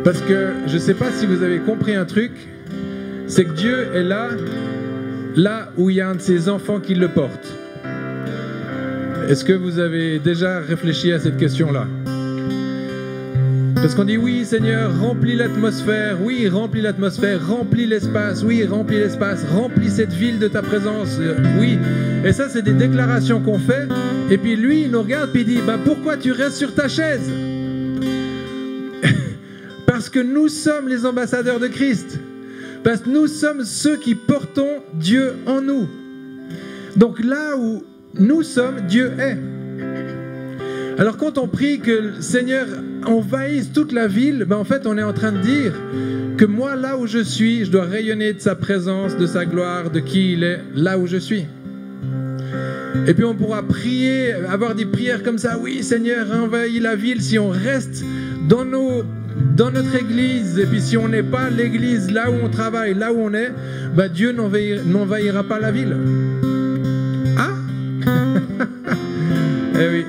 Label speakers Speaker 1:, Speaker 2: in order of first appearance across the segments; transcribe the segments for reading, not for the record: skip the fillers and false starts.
Speaker 1: Parce que je ne sais pas si vous avez compris un truc, c'est que Dieu est là où il y a un de ses enfants qui le porte. Est-ce que vous avez déjà réfléchi à cette question-là? Parce qu'on dit oui Seigneur, remplis l'atmosphère, oui remplis l'atmosphère, remplis l'espace, oui remplis l'espace, remplis cette ville de ta présence, oui. Et ça c'est des déclarations qu'on fait, et puis lui il nous regarde et il dit pourquoi tu restes sur ta chaise? Parce que nous sommes les ambassadeurs de Christ, parce que nous sommes ceux qui portons Dieu en nous. Donc là où nous sommes, Dieu est. Alors quand on prie que le Seigneur envahisse toute la ville, en fait on est en train de dire que moi là où je suis, je dois rayonner de sa présence, de sa gloire, de qui il est, là où je suis. Et puis on pourra prier, avoir des prières comme ça, oui Seigneur envahis la ville, si on reste dans notre église, et puis si on n'est pas l'église là où on travaille, là où on est, Dieu n'envahira pas la ville. Ah eh oui,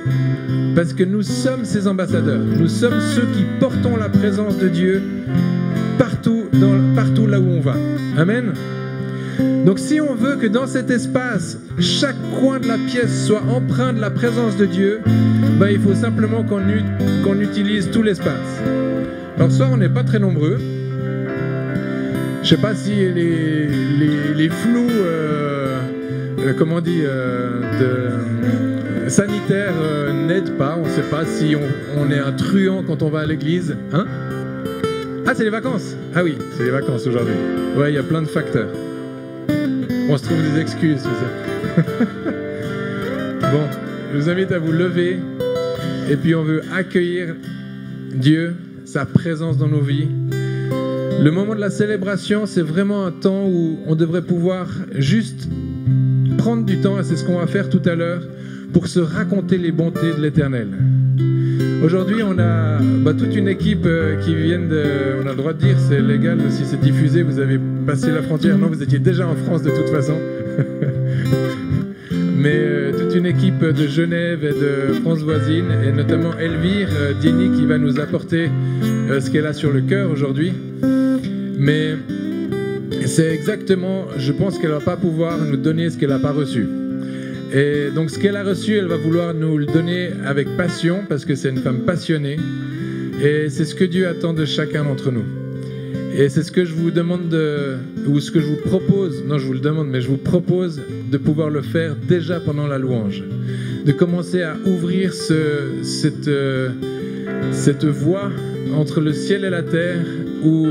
Speaker 1: parce que nous sommes ses ambassadeurs, nous sommes ceux qui portons la présence de Dieu partout là où on va. Amen. Donc si on veut que dans cet espace, chaque coin de la pièce soit empreint de la présence de Dieu, il faut simplement qu'on utilise tout l'espace. Alors ce soir on n'est pas très nombreux. Je sais pas si les flous, comment on dit, sanitaires n'aident pas. On ne sait pas si on est un truand quand on va à l'église. Hein? Ah, c'est les vacances. Ah oui, c'est les vacances aujourd'hui. Ouais, il y a plein de facteurs. On se trouve des excuses, tu sais. Bon, je vous invite à vous lever. Et puis on veut accueillir Dieu, sa présence dans nos vies. Le moment de la célébration, c'est vraiment un temps où on devrait pouvoir juste prendre du temps, et c'est ce qu'on va faire tout à l'heure, pour se raconter les bontés de l'Éternel. Aujourd'hui, on a toute une équipe qui viennent de... On a le droit de dire, c'est légal, si c'est diffusé, vous avez passé la frontière. Non, vous étiez déjà en France de toute façon. Mais toute une équipe de Genève et de France voisine, et notamment Elvire Dieny qui va nous apporter ce qu'elle a sur le cœur aujourd'hui. Mais c'est exactement, je pense qu'elle ne va pas pouvoir nous donner ce qu'elle n'a pas reçu. Et donc ce qu'elle a reçu, elle va vouloir nous le donner avec passion, parce que c'est une femme passionnée. Et c'est ce que Dieu attend de chacun d'entre nous. Et c'est ce que je vous demande, ou ce que je vous propose, non je vous le demande, mais je vous propose de pouvoir le faire déjà pendant la louange. De commencer à ouvrir cette voie entre le ciel et la terre, où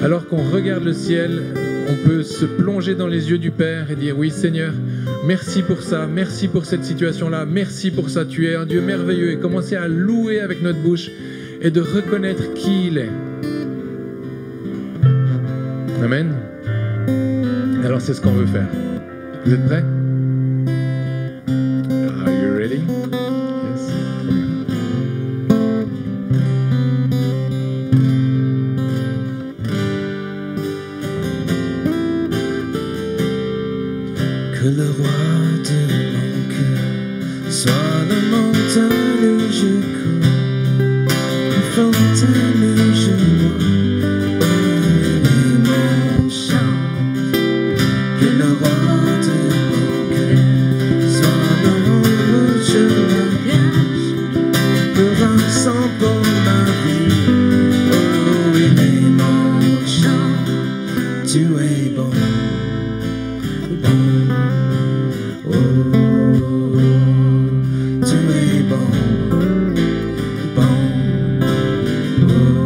Speaker 1: alors qu'on regarde le ciel, on peut se plonger dans les yeux du Père et dire oui Seigneur, merci pour ça, merci pour cette situation-là, merci pour ça, tu es un Dieu merveilleux, et commencer à louer avec notre bouche et de reconnaître qui il est. Amen. Alors c'est ce qu'on veut faire. Vous êtes prêts? Are you ready? Yes.
Speaker 2: Que le roi de mon cœur soit la montagne où je cours, une fontaine où je bois, et mon chant. Que le roi de mon cœur soit l'ombre où je m'engage, pour un sang pour ma vie. Oh, il est mon chant, tu es bon. Tu es bon, bon, oh.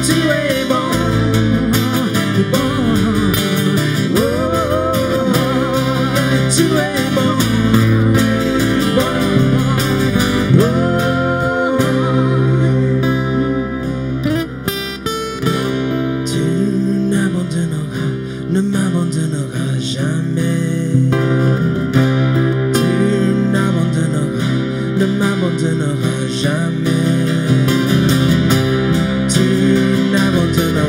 Speaker 2: tu es bon, oh, tu es bon, tu ne m'abandonneras jamais. Tu ne m'abandonneras jamais. Tu n'abandonneras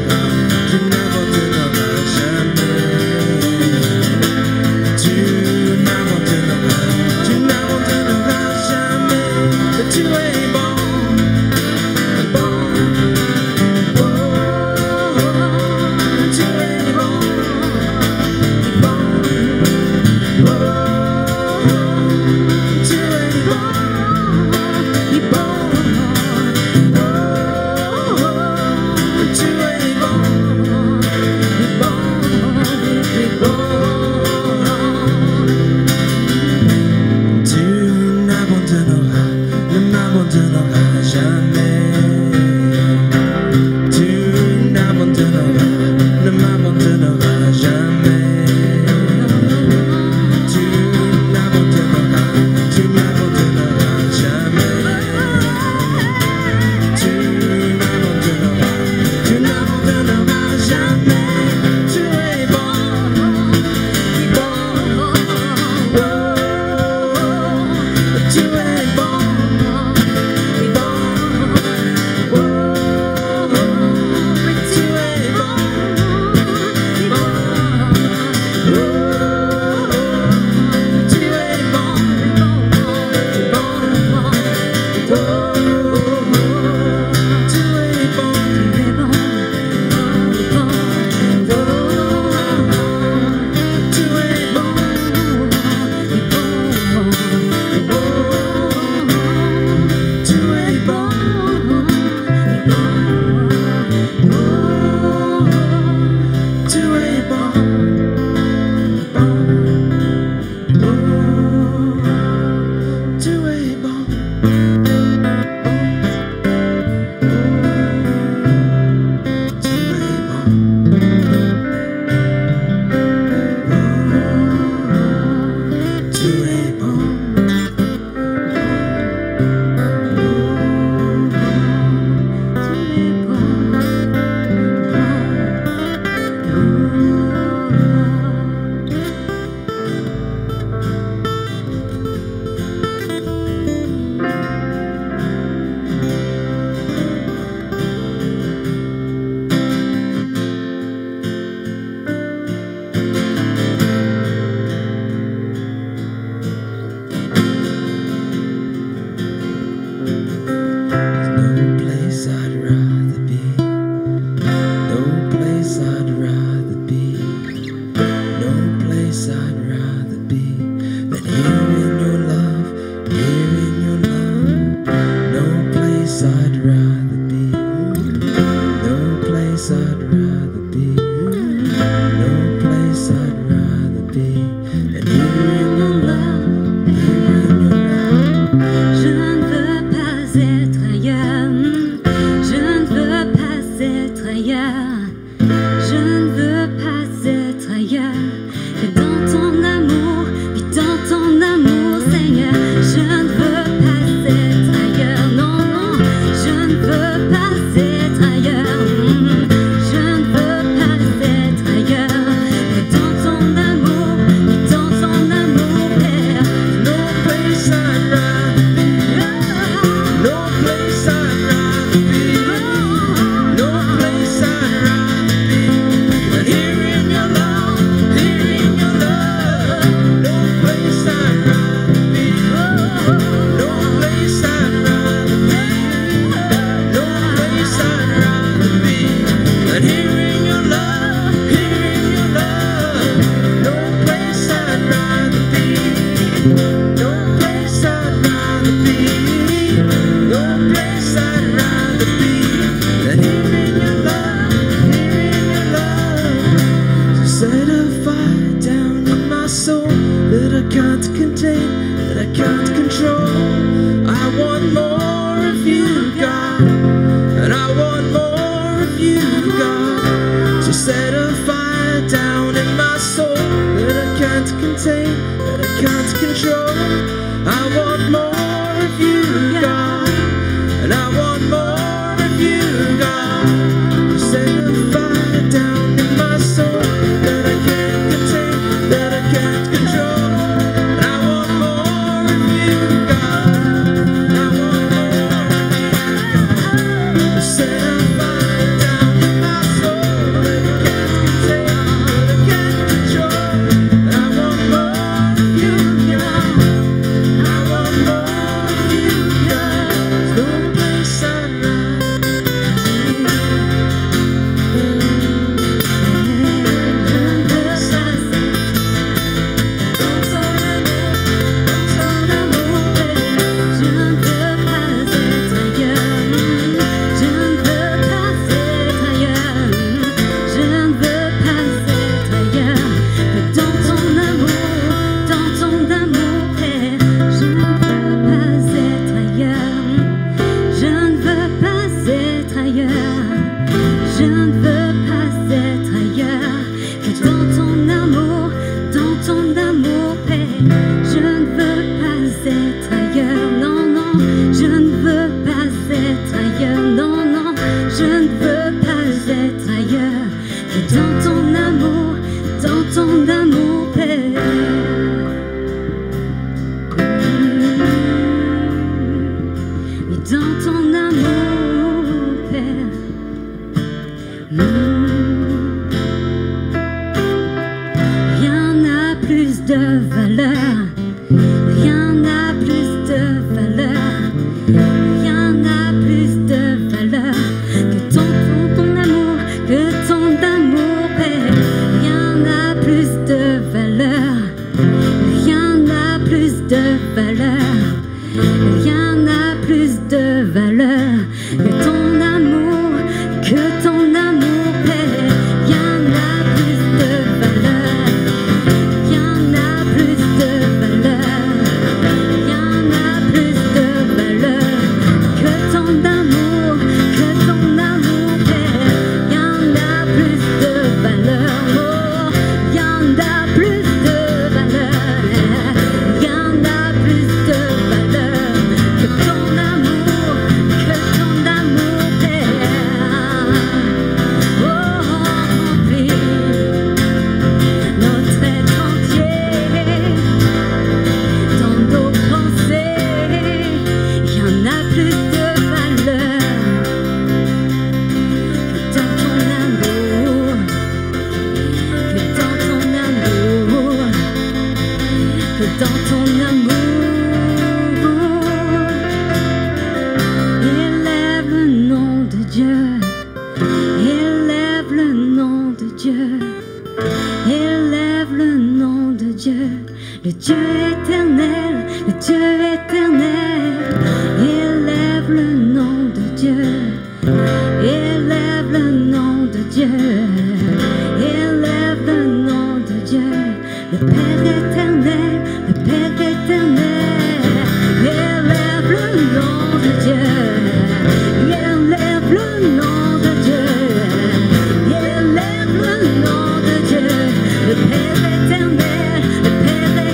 Speaker 3: Le Père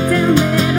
Speaker 3: éternel,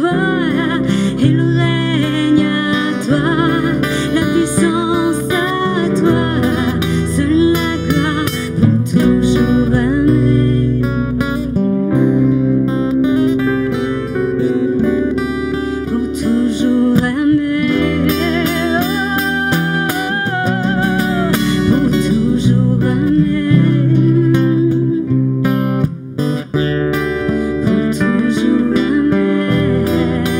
Speaker 3: toi et le règne à toi, la puissance à toi, seule la gloire pour toujours aimer, pour toujours aimer, pour toujours aimer. Pour toujours aimer.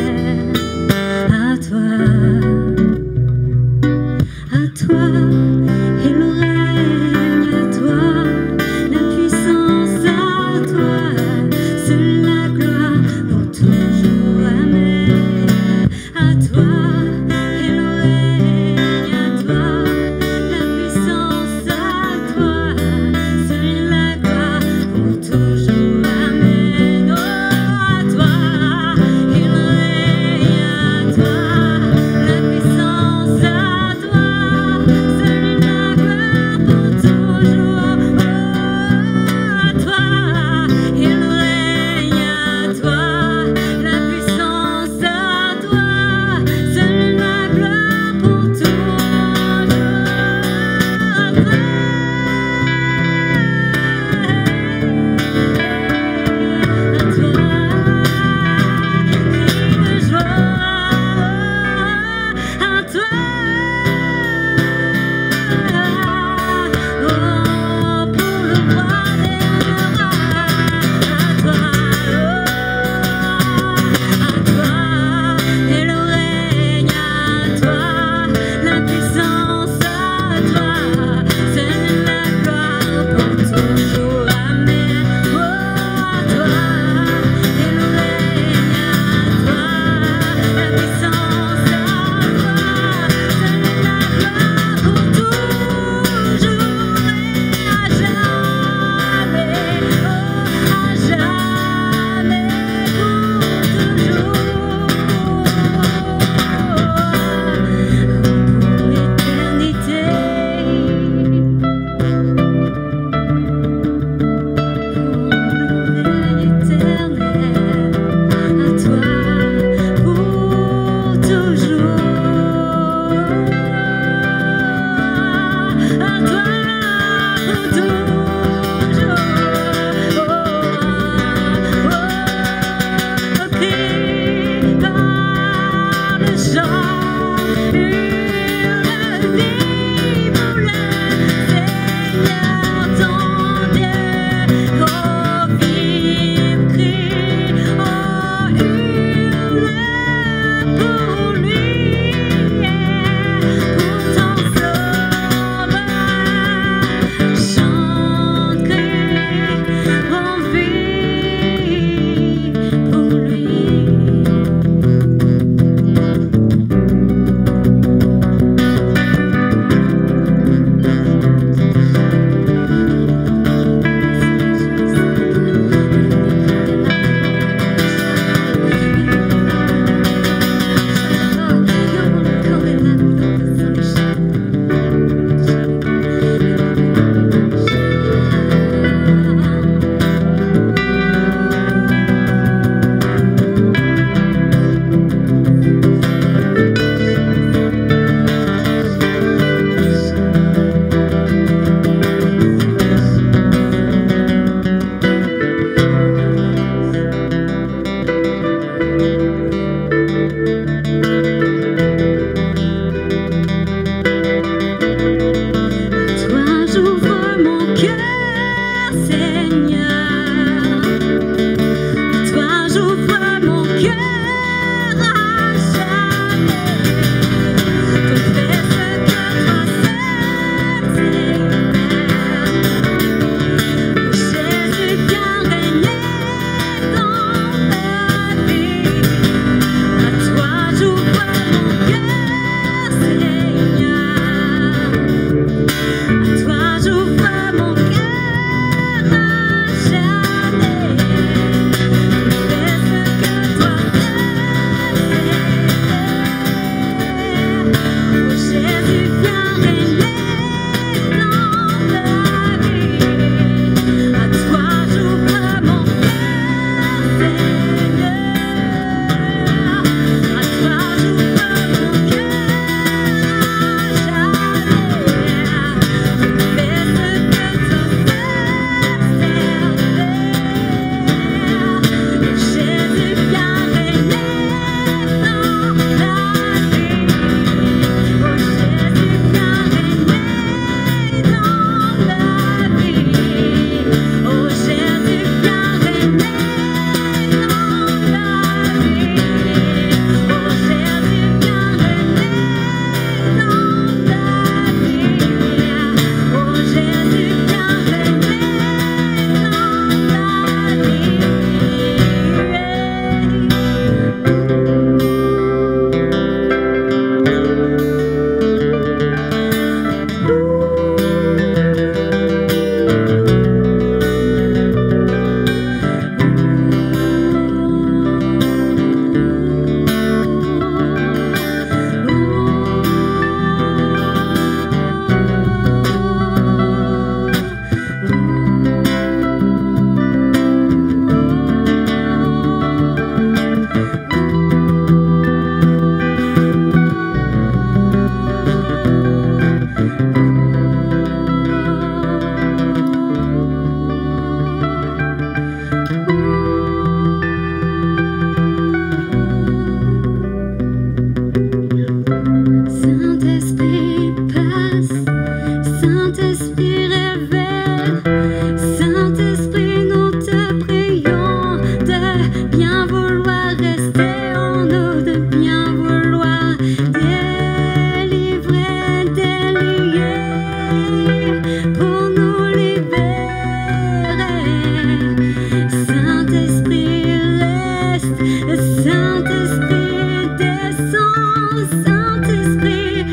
Speaker 3: Saint-Esprit, descends, Saint-Esprit,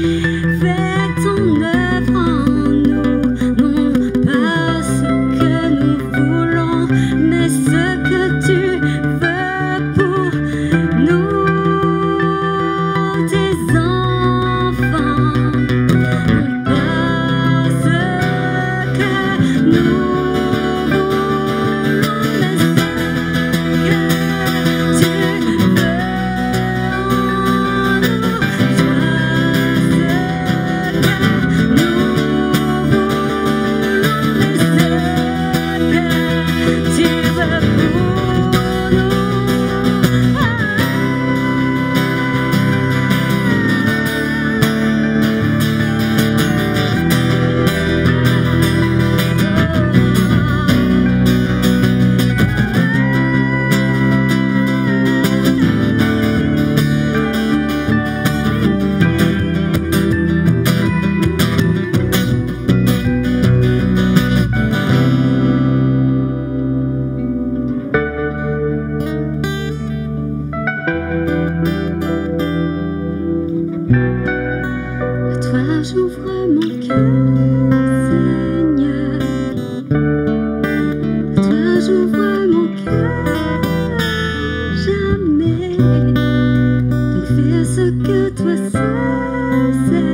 Speaker 3: fais ton œuvre en nous, non pas ce que nous voulons, mais ce que tu veux pour nous, tes enfants, non pas ce que nous voulons, mais ce que tu veux en nous, sois ce que nous voulons, mais ce que tu veux pour nous. À toi j'ouvre mon cœur, Seigneur. À toi j'ouvre mon cœur, jamais. Donc fais ce que toi seul sais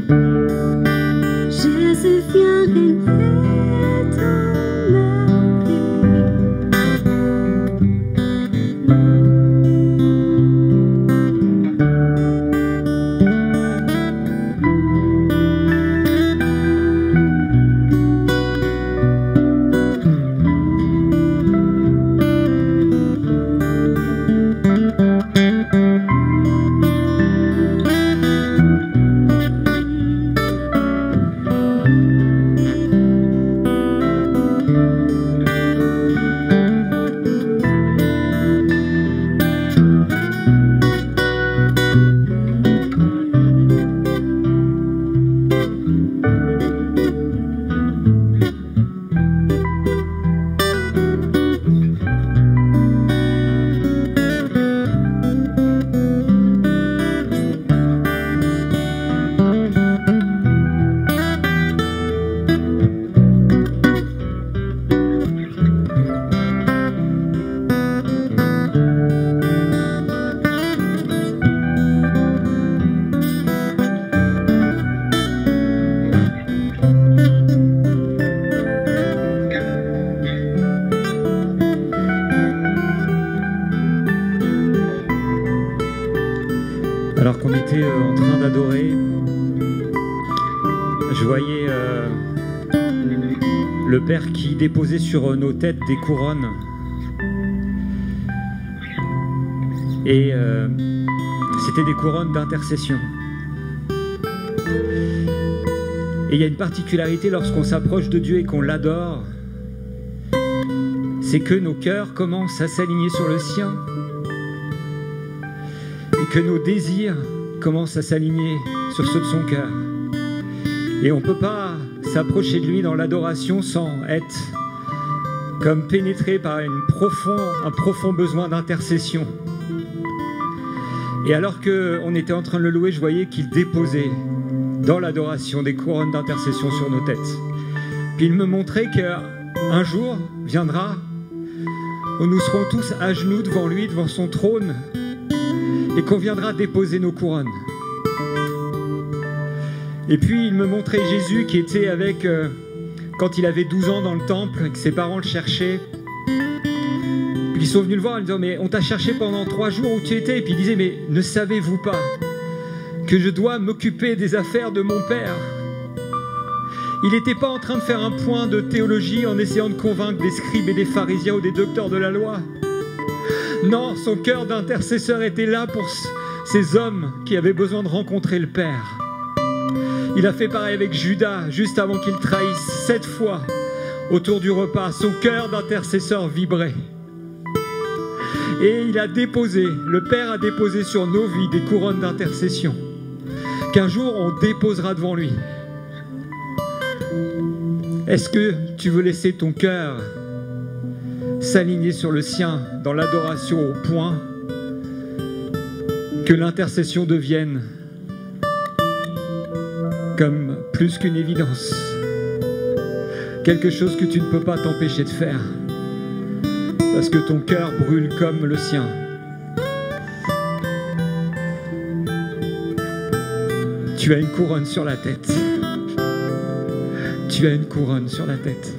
Speaker 3: faire. Jésus, viens régner dans ma vie.
Speaker 4: Alors qu'on était en train d'adorer, je voyais le Père qui déposait sur nos têtes des couronnes. Et c'était des couronnes d'intercession. Et il y a une particularité lorsqu'on s'approche de Dieu et qu'on l'adore, c'est que nos cœurs commencent à s'aligner sur le sien. Et que nos désirs commencent à s'aligner sur ceux de son cœur. Et on ne peut pas s'approcher de lui dans l'adoration sans être comme pénétré par un profond besoin d'intercession. Et alors qu'on était en train de le louer, je voyais qu'il déposait dans l'adoration des couronnes d'intercession sur nos têtes. Puis il me montrait qu'un jour viendra où nous serons tous à genoux devant lui, devant son trône, et qu'on viendra déposer nos couronnes. Et puis il me montrait Jésus qui était avec, quand il avait 12 ans dans le temple, et que ses parents le cherchaient. Puis ils sont venus le voir en lui disant, mais on t'a cherché pendant 3 jours où tu étais. Et puis il disait, mais ne savez-vous pas que je dois m'occuper des affaires de mon Père? Il n'était pas en train de faire un point de théologie en essayant de convaincre des scribes et des pharisiens ou des docteurs de la loi. Non, son cœur d'intercesseur était là pour ces hommes qui avaient besoin de rencontrer le Père. Il a fait pareil avec Judas, juste avant qu'il trahisse 7 fois autour du repas. Son cœur d'intercesseur vibrait. Et il a déposé, le Père a déposé sur nos vies des couronnes d'intercession qu'un jour on déposera devant lui. Est-ce que tu veux laisser ton cœur s'aligner sur le sien dans l'adoration au point que l'intercession devienne comme plus qu'une évidence, quelque chose que tu ne peux pas t'empêcher de faire parce que ton cœur brûle comme le sien. Tu as une couronne sur la tête. Tu as une couronne sur la tête.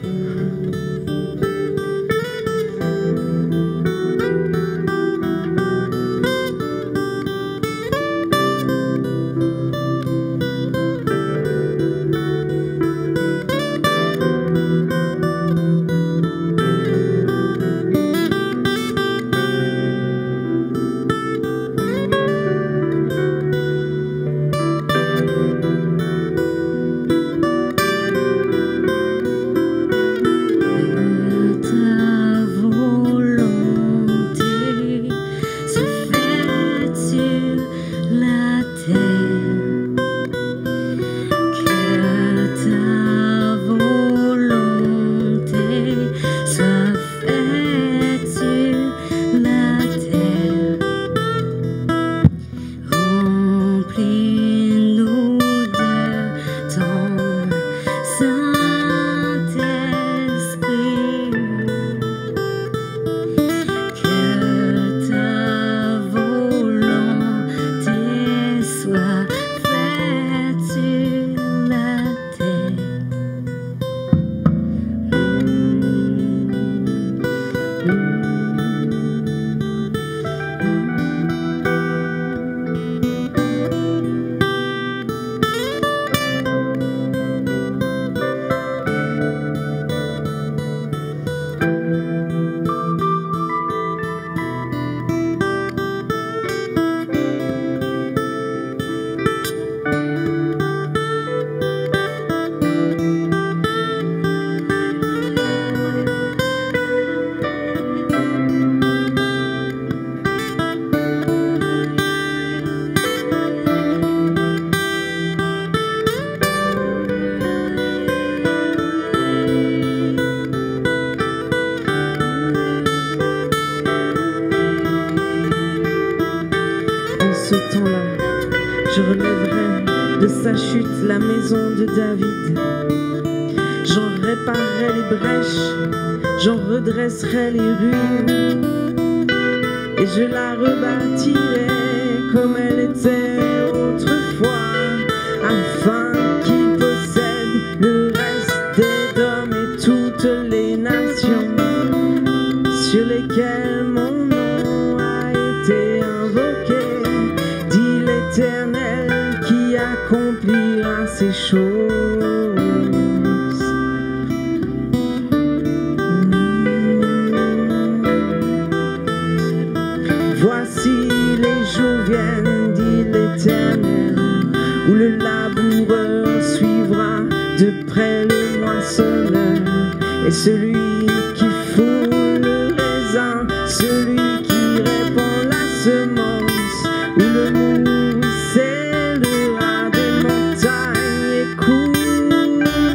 Speaker 2: ce temps-là, je relèverai de sa chute la maison de David. J'en réparerai les brèches, j'en redresserai les ruines, et je la rebâtirai comme elle était autrefois, afin qu'il possède le reste des hommes et toutes les nations sur lesquelles mon nom a été invoqué, dit l'Éternel qui accomplira ces choses. Voici les jours viennent, dit l'Éternel, où le laboureur suivra de près le moissonneur, et celui qui foule le raisin, celui qui répand la semence, où le mou s'élèvera des montagnes et coulera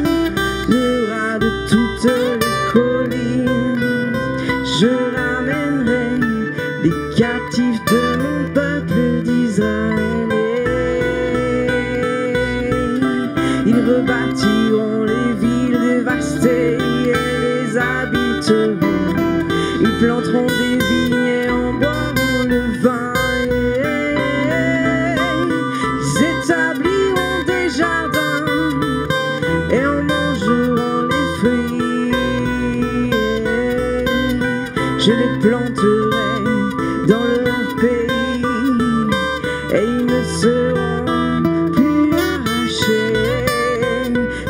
Speaker 2: de toutes les collines. Je ramènerai les captifs de mon peuple d'Israël. Ils rebâtiront les villes dévastées et les habiteront. Ils planteront des vignes et en boiront le vin. Ils établiront des jardins et en mangeront les fruits. Je les planterai dans leur pays et ils ne seront plus arrachés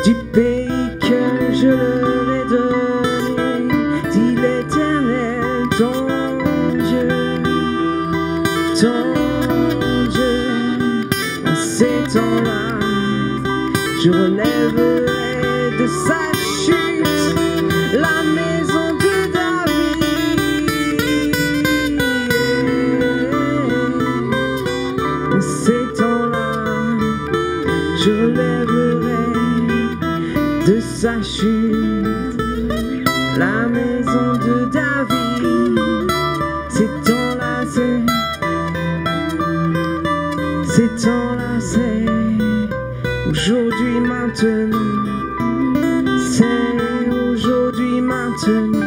Speaker 2: du pays que je leur ai donné, dit l'Éternel ton Dieu, ton Dieu. En ces temps-là, je relèverai de sa chute la maison de David. En ces temps-là, je relèverai de sa chute la maison de David. C'est enlacé aujourd'hui, maintenant. C'est aujourd'hui, maintenant.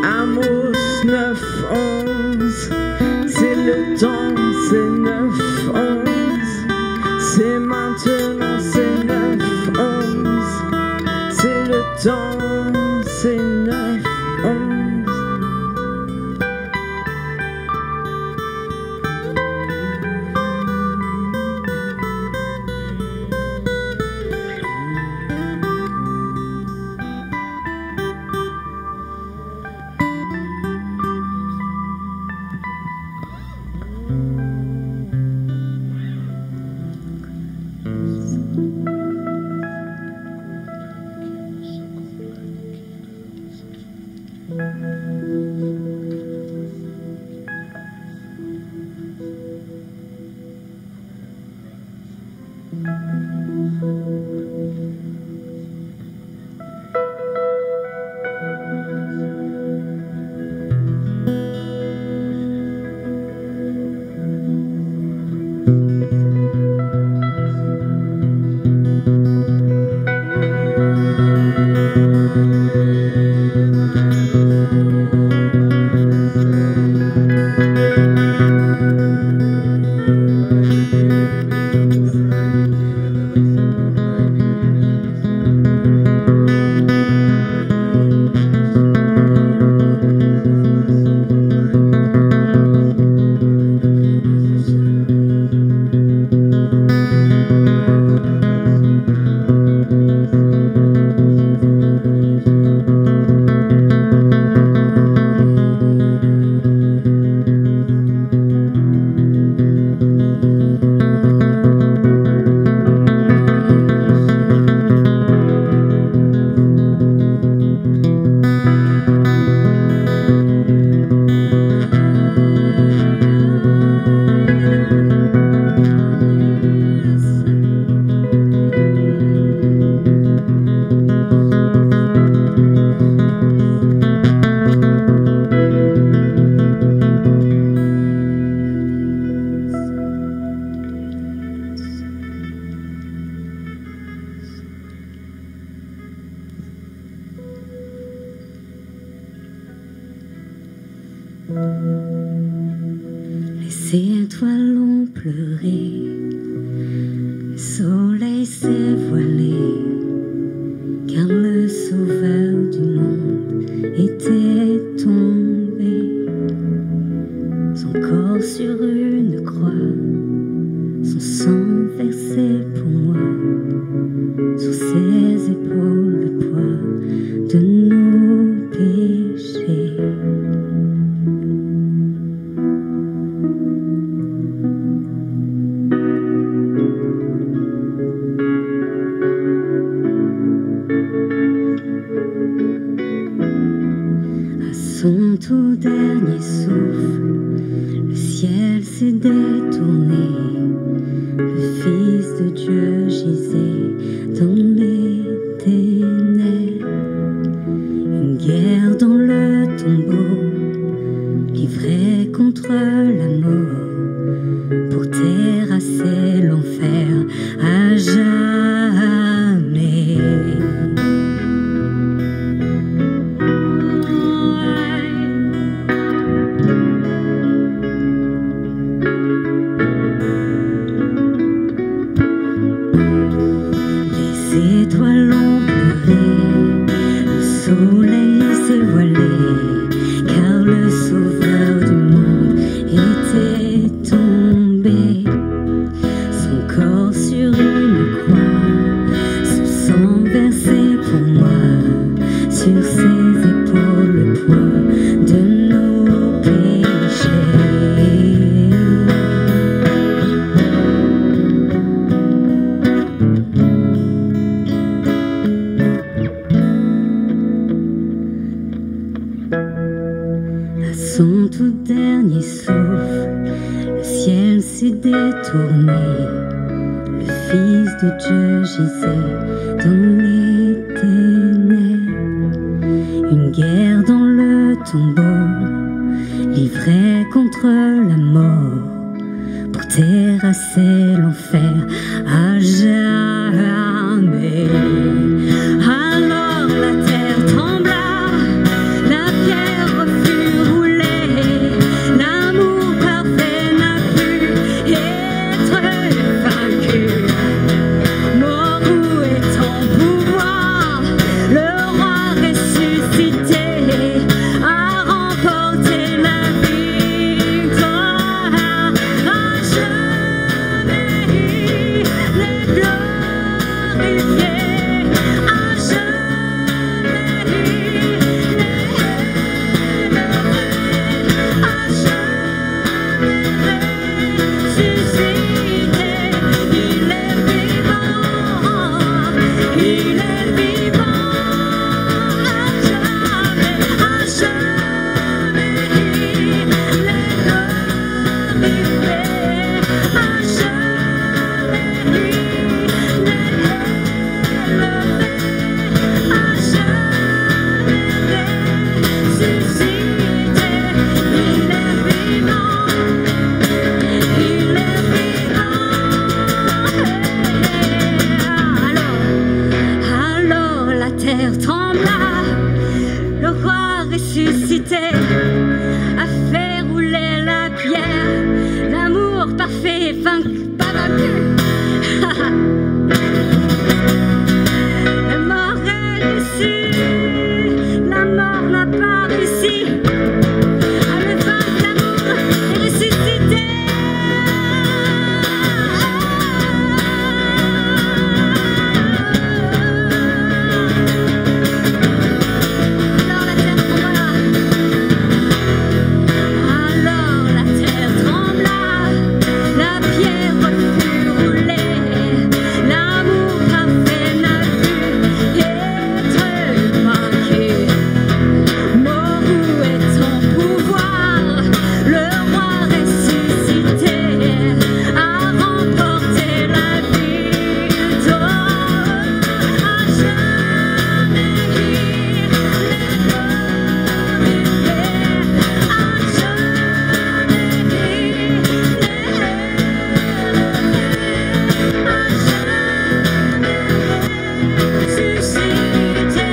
Speaker 2: Amos 9:11. C'est le temps, c'est 9:11. C'est maintenant, c'est 9:11. C'est le temps, c'est 9:11.
Speaker 3: Les étoiles ont pleuré, le soleil s'est voilé, car le sauveur du monde était tombé. Son corps sur une croix, son sang versé pour moi, sur ses épaules le poids de nos péchés. Son tout dernier souffle, le ciel s'est détourné, le Fils de Dieu gisait dans les ténèbres. Une guerre dans le tombeau, livrée contre la mort, pour terrasser l'enfer à jamais. Les étoiles ont pleuré, le soleil s'est voilé, car le sauveur du monde était tombé. Son corps sur une croix, son sang versé pour moi, sur ses épaules le poids de nos péchés. À son tout dernier souffle, le ciel s'est détourné, le Fils de Dieu gisait dans les ténèbres. Une guerre dans le tombeau, livrée contre la mort, terrasser l'enfer à jamais. Alors la terre trembla, la pierre fut roulée, l'amour parfait n'a pu être vaincu. Mort où est ton pouvoir, le roi ressuscité a remporté la victoire. À jamais les glorifier, à jamais les élever, à jamais ressuscité. Il est vivant, il est vivant. À jamais les glorifier, à jamais les alors la terre trembla, le roi ressuscité a fait rouler la pierre, l'amour parfait pas vaincu. La mort est reçue, la mort n'a pas réussi à le vaincre, l'amour est ressuscité. Alors la terre trembla, la pierre fut roulée, l'amour parfait n'a pu être vaincu. Mort où est ton pouvoir, le roi ressuscité a remporté la victoire. À jamais les glorifier, à jamais les ressuscité.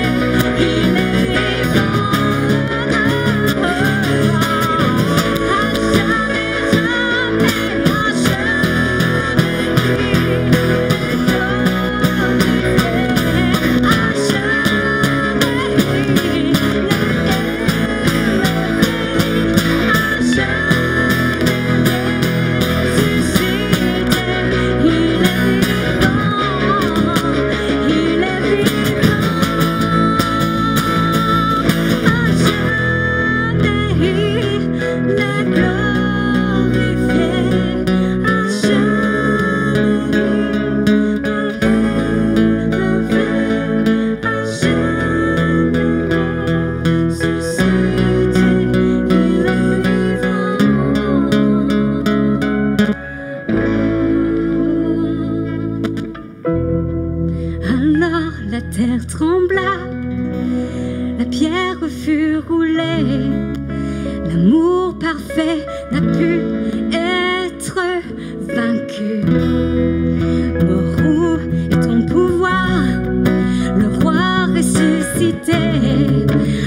Speaker 3: Il est vivant. À Alors la terre trembla, la pierre fut roulée, l'amour parfait n'a pu être vaincu. Mort où est ton pouvoir, le roi ressuscité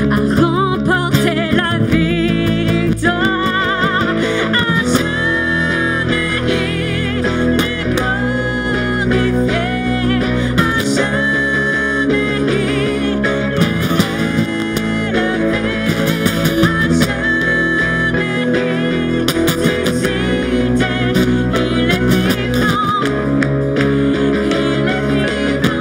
Speaker 3: a remporté la victoire. À jamais les glorifier, à jamais les élever, à jamais les susciter. Il est vivant, il est vivant.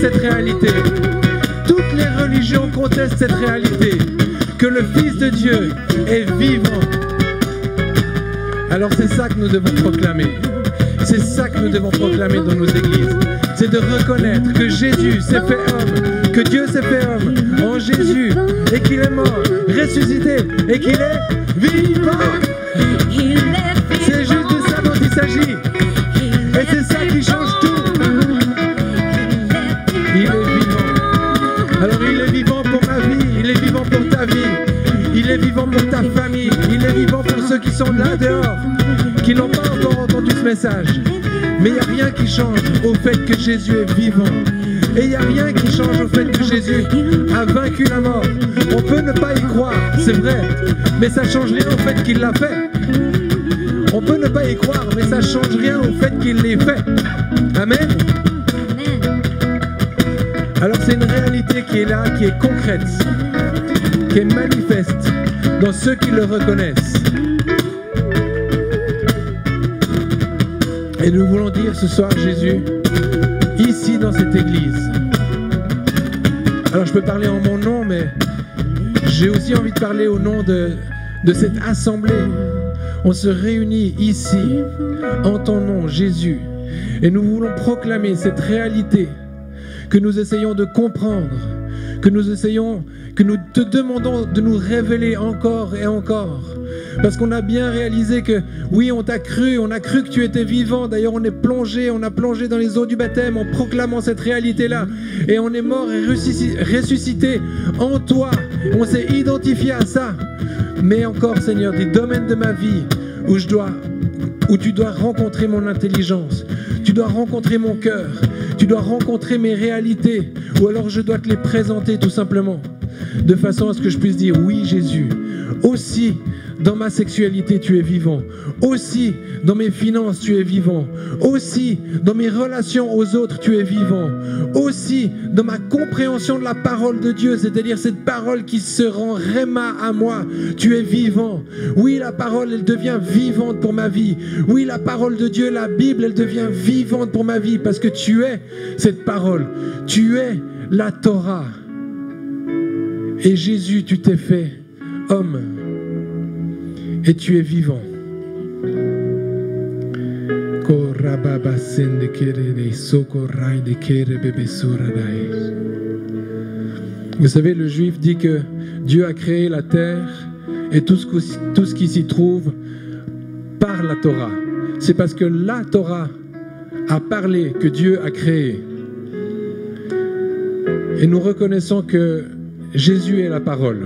Speaker 1: cette réalité. Toutes les religions contestent cette réalité, que le Fils de Dieu est vivant. Alors c'est ça que nous devons proclamer. C'est ça que nous devons proclamer dans nos églises. C'est de reconnaître que Jésus s'est fait homme, que Dieu s'est fait homme en Jésus, et qu'il est mort, ressuscité, et qu'il est vivant. C'est juste de ça dont il s'agit. Et c'est ça qui change tout. Il est vivant. Alors il est vivant pour ma vie, il est vivant pour ta vie, il est vivant pour ta famille, il est vivant pour ceux qui sont là dehors, qui n'ont pas encore entendu ce message. Mais il n'y a rien qui change au fait que Jésus est vivant. Et il n'y a rien qui change au fait que Jésus a vaincu la mort. On peut ne pas y croire, c'est vrai, mais ça ne change rien au fait qu'il l'a fait. On peut ne pas y croire, mais ça ne change rien au fait qu'il l'ait fait. Amen. Alors c'est une réalité qui est là, qui est concrète, qui est manifeste dans ceux qui le reconnaissent. Et nous voulons dire ce soir, Jésus, ici dans cette église. Alors je peux parler en mon nom, mais j'ai aussi envie de parler au nom de cette assemblée. On se réunit ici, en ton nom, Jésus. Et nous voulons proclamer cette réalité que nous essayons de comprendre, que nous te demandons de nous révéler encore et encore. Parce qu'on a bien réalisé que, oui, on t'a cru, on a cru que tu étais vivant. D'ailleurs, on a plongé dans les eaux du baptême en proclamant cette réalité-là. Et on est mort et ressuscité en toi. On s'est identifié à ça. Mais encore, Seigneur, des domaines de ma vie où tu dois rencontrer mon intelligence, tu dois rencontrer mon cœur, tu dois rencontrer mes réalités, ou alors je dois te les présenter tout simplement, de façon à ce que je puisse dire, oui Jésus, aussi dans ma sexualité tu es vivant, aussi dans mes finances tu es vivant, aussi dans mes relations aux autres tu es vivant, aussi dans ma compréhension de la parole de Dieu, c'est-à-dire cette parole qui se rend réma à moi, tu es vivant. Oui, la parole elle devient vivante pour ma vie. Oui, la parole de Dieu, la Bible, elle devient vivante pour ma vie parce que tu es cette parole, tu es la Torah. Et Jésus, tu t'es fait homme et tu es vivant. Vous savez, le juif dit que Dieu a créé la terre et tout ce qui s'y trouve par la Torah. C'est parce que la Torah a parlé que Dieu a créé. Et nous reconnaissons que Jésus est la parole.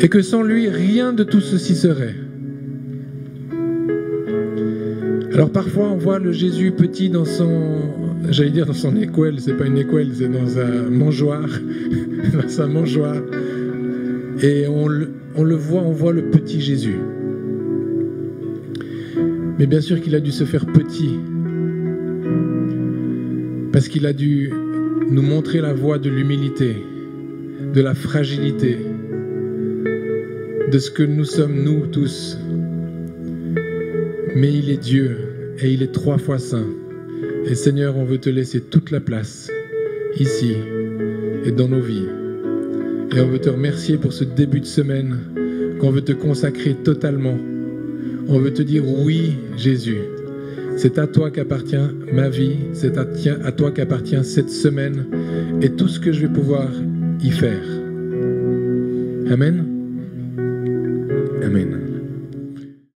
Speaker 1: Et que sans lui, rien de tout ceci serait. Alors parfois, on voit le Jésus petit dans son... J'allais dire dans son écuelle, c'est pas une écuelle, c'est dans un mangeoire. Dans sa mangeoire. Et on voit le petit Jésus. Mais bien sûr qu'il a dû se faire petit. Parce qu'il a dû nous montrer la voie de l'humilité, de la fragilité, de ce que nous sommes nous tous. Mais il est Dieu et il est 3 fois saint. Et Seigneur, on veut te laisser toute la place, ici et dans nos vies. Et on veut te remercier pour ce début de semaine, qu'on veut te consacrer totalement. On veut te dire oui, Jésus. C'est à toi qu'appartient ma vie, c'est à toi qu'appartient cette semaine et tout ce que je vais pouvoir y faire. Amen. Amen.